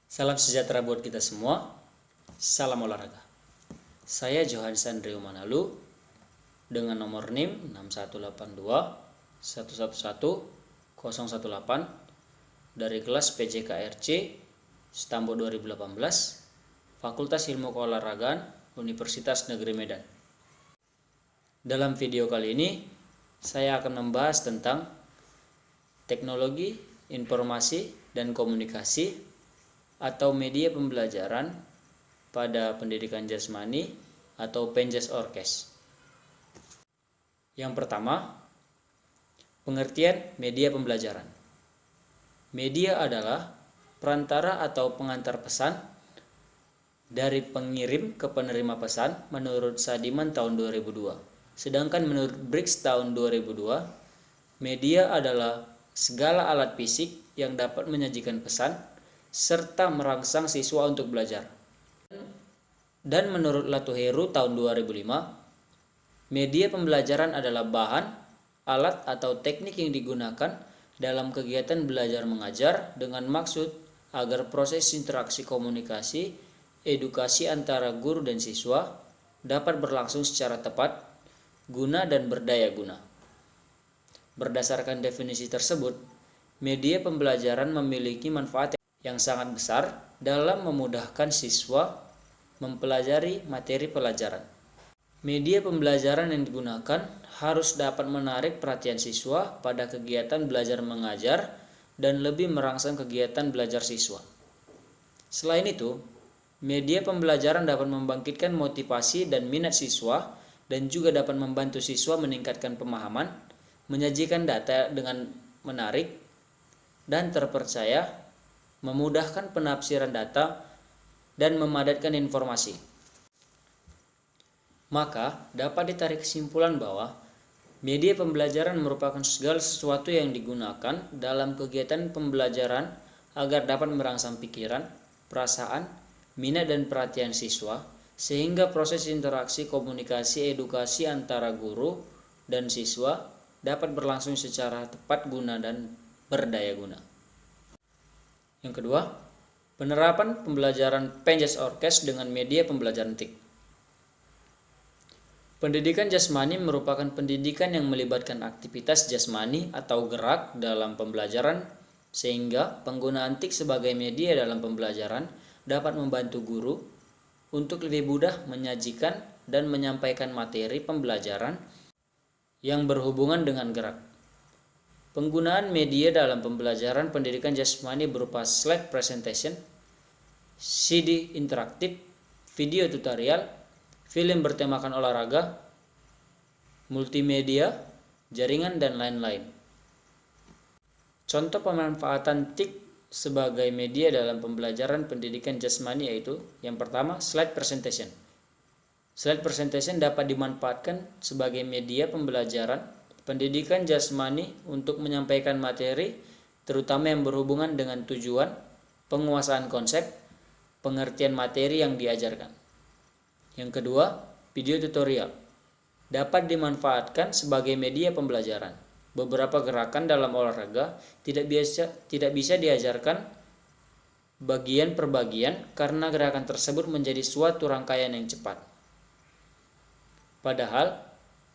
Salam sejahtera buat kita semua. Salam olahraga. Saya Johan Sandrio Manalu dengan nomor NIM 6182 111 018 dari kelas PJKRC Stambo 2018 Fakultas Ilmu Keolahragaan Universitas Negeri Medan. Dalam video kali ini saya akan membahas tentang teknologi, informasi, dan komunikasi atau media pembelajaran pada pendidikan jasmani atau Penjas Orkes. Yang pertama, pengertian media pembelajaran. Media adalah perantara atau pengantar pesan dari pengirim ke penerima pesan menurut Sadiman tahun 2002. Sedangkan menurut Briggs tahun 2002, media adalah segala alat fisik yang dapat menyajikan pesan serta merangsang siswa untuk belajar. Dan menurut Latuheru tahun 2005, media pembelajaran adalah bahan, alat atau teknik yang digunakan dalam kegiatan belajar mengajar dengan maksud agar proses interaksi komunikasi, edukasi antara guru dan siswa dapat berlangsung secara tepat, guna dan berdaya guna. Berdasarkan definisi tersebut, media pembelajaran memiliki manfaat yang sangat besar dalam memudahkan siswa mempelajari materi pelajaran. Media pembelajaran yang digunakan harus dapat menarik perhatian siswa pada kegiatan belajar mengajar dan lebih merangsang kegiatan belajar siswa. Selain itu, media pembelajaran dapat membangkitkan motivasi dan minat siswa dan juga dapat membantu siswa meningkatkan pemahaman, menyajikan data dengan menarik dan terpercaya, memudahkan penafsiran data, dan memadatkan informasi. Maka dapat ditarik kesimpulan bahwa media pembelajaran merupakan segala sesuatu yang digunakan dalam kegiatan pembelajaran agar dapat merangsang pikiran, perasaan, minat dan perhatian siswa, sehingga proses interaksi komunikasi edukasi antara guru dan siswa dapat berlangsung secara tepat guna dan berdaya guna. Yang kedua, penerapan pembelajaran Penjas Orkes dengan media pembelajaran TIK. Pendidikan jasmani merupakan pendidikan yang melibatkan aktivitas jasmani atau gerak dalam pembelajaran, sehingga penggunaan TIK sebagai media dalam pembelajaran dapat membantu guru untuk lebih mudah menyajikan dan menyampaikan materi pembelajaran yang berhubungan dengan gerak. Penggunaan media dalam pembelajaran pendidikan jasmani berupa slide presentation, CD interaktif, video tutorial, film bertemakan olahraga, multimedia, jaringan, dan lain-lain. Contoh pemanfaatan TIK sebagai media dalam pembelajaran pendidikan jasmani yaitu yang pertama, slide presentation. Slide presentation dapat dimanfaatkan sebagai media pembelajaran pendidikan jasmani untuk menyampaikan materi terutama yang berhubungan dengan tujuan, penguasaan konsep, pengertian materi yang diajarkan. Yang kedua, video tutorial dapat dimanfaatkan sebagai media pembelajaran. Beberapa gerakan dalam olahraga tidak bisa diajarkan bagian per bagian karena gerakan tersebut menjadi suatu rangkaian yang cepat. Padahal,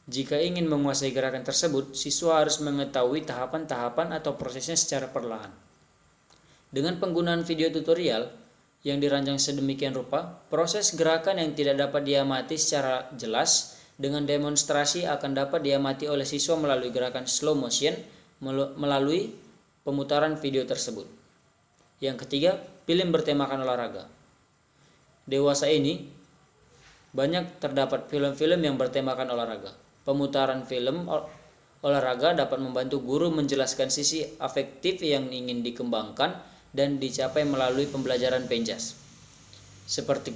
jika ingin menguasai gerakan tersebut, siswa harus mengetahui tahapan-tahapan atau prosesnya secara perlahan. Dengan penggunaan video tutorial yang dirancang sedemikian rupa, proses gerakan yang tidak dapat diamati secara jelas dengan demonstrasi akan dapat diamati oleh siswa melalui gerakan slow motion melalui pemutaran video tersebut. Yang ketiga, film bertemakan olahraga. Dewasa ini banyak terdapat film-film yang bertemakan olahraga. Pemutaran film olahraga dapat membantu guru menjelaskan sisi afektif yang ingin dikembangkan dan dicapai melalui pembelajaran Penjas, seperti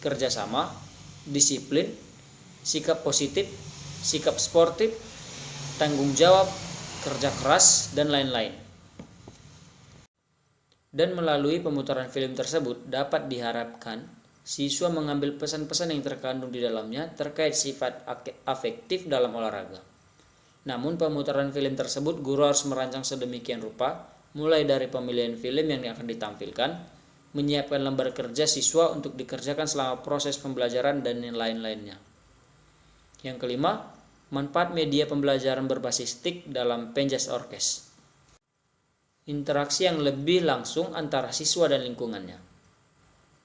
kerjasama, disiplin, sikap positif, sikap sportif, tanggung jawab, kerja keras, dan lain-lain. Dan melalui pemutaran film tersebut dapat diharapkan siswa mengambil pesan-pesan yang terkandung di dalamnya terkait sifat afektif dalam olahraga. Namun pemutaran film tersebut guru harus merancang sedemikian rupa mulai dari pemilihan film yang akan ditampilkan, menyiapkan lembar kerja siswa untuk dikerjakan selama proses pembelajaran, dan lain-lainnya. Yang kelima, manfaat media pembelajaran berbasis TIK dalam Penjas Orkes. Interaksi yang lebih langsung antara siswa dan lingkungannya,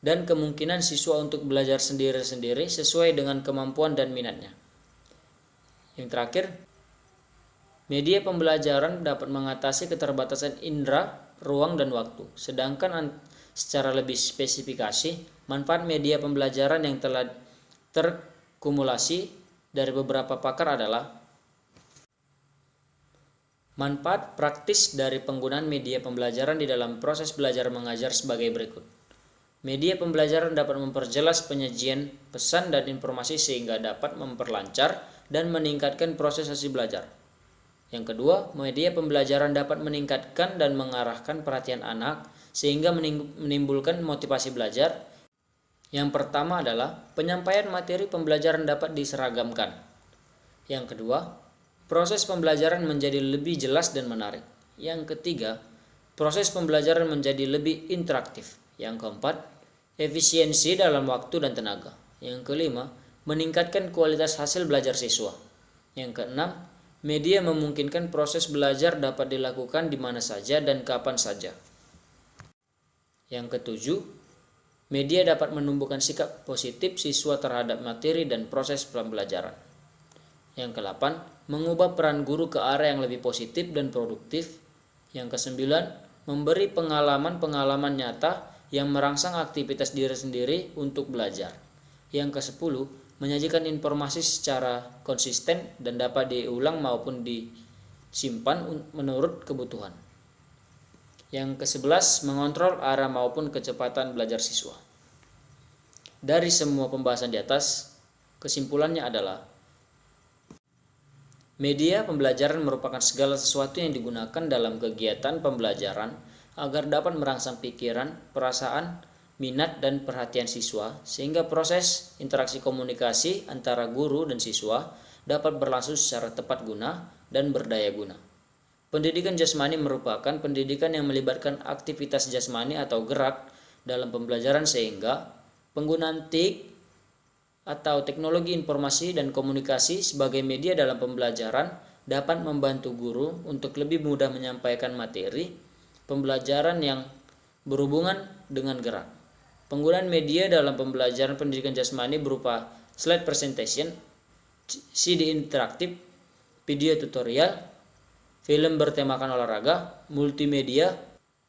dan kemungkinan siswa untuk belajar sendiri-sendiri sesuai dengan kemampuan dan minatnya. Yang terakhir, media pembelajaran dapat mengatasi keterbatasan indera, ruang, dan waktu. Sedangkan secara lebih spesifikasi, manfaat media pembelajaran yang telah terkumulasi dari beberapa pakar adalah: manfaat praktis dari penggunaan media pembelajaran di dalam proses belajar mengajar sebagai berikut. Media pembelajaran dapat memperjelas penyajian pesan dan informasi sehingga dapat memperlancar dan meningkatkan proses hasil belajar. Yang kedua, media pembelajaran dapat meningkatkan dan mengarahkan perhatian anak sehingga menimbulkan motivasi belajar. Yang pertama adalah penyampaian materi pembelajaran dapat diseragamkan. Yang kedua, proses pembelajaran menjadi lebih jelas dan menarik. Yang ketiga, proses pembelajaran menjadi lebih interaktif. Yang keempat, efisiensi dalam waktu dan tenaga. Yang kelima, meningkatkan kualitas hasil belajar siswa. Yang keenam, media memungkinkan proses belajar dapat dilakukan di mana saja dan kapan saja. Yang ketujuh, media dapat menumbuhkan sikap positif siswa terhadap materi dan proses pembelajaran. Yang kedelapan, mengubah peran guru ke arah yang lebih positif dan produktif. Yang kesembilan, memberi pengalaman-pengalaman nyata yang merangsang aktivitas diri sendiri untuk belajar. Yang ke-10, menyajikan informasi secara konsisten dan dapat diulang maupun disimpan menurut kebutuhan. Yang ke-11, mengontrol arah maupun kecepatan belajar siswa. Dari semua pembahasan di atas, kesimpulannya adalah media pembelajaran merupakan segala sesuatu yang digunakan dalam kegiatan pembelajaran agar dapat merangsang pikiran, perasaan, minat, dan perhatian siswa, sehingga proses interaksi komunikasi antara guru dan siswa dapat berlangsung secara tepat guna dan berdaya guna. Pendidikan jasmani merupakan pendidikan yang melibatkan aktivitas jasmani atau gerak dalam pembelajaran, sehingga penggunaan TIK atau teknologi informasi dan komunikasi sebagai media dalam pembelajaran dapat membantu guru untuk lebih mudah menyampaikan materi pembelajaran yang berhubungan dengan gerak. Penggunaan media dalam pembelajaran pendidikan jasmani berupa slide presentation, CD interaktif, video tutorial, film bertemakan olahraga, multimedia,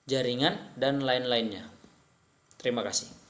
jaringan, dan lain-lainnya. Terima kasih.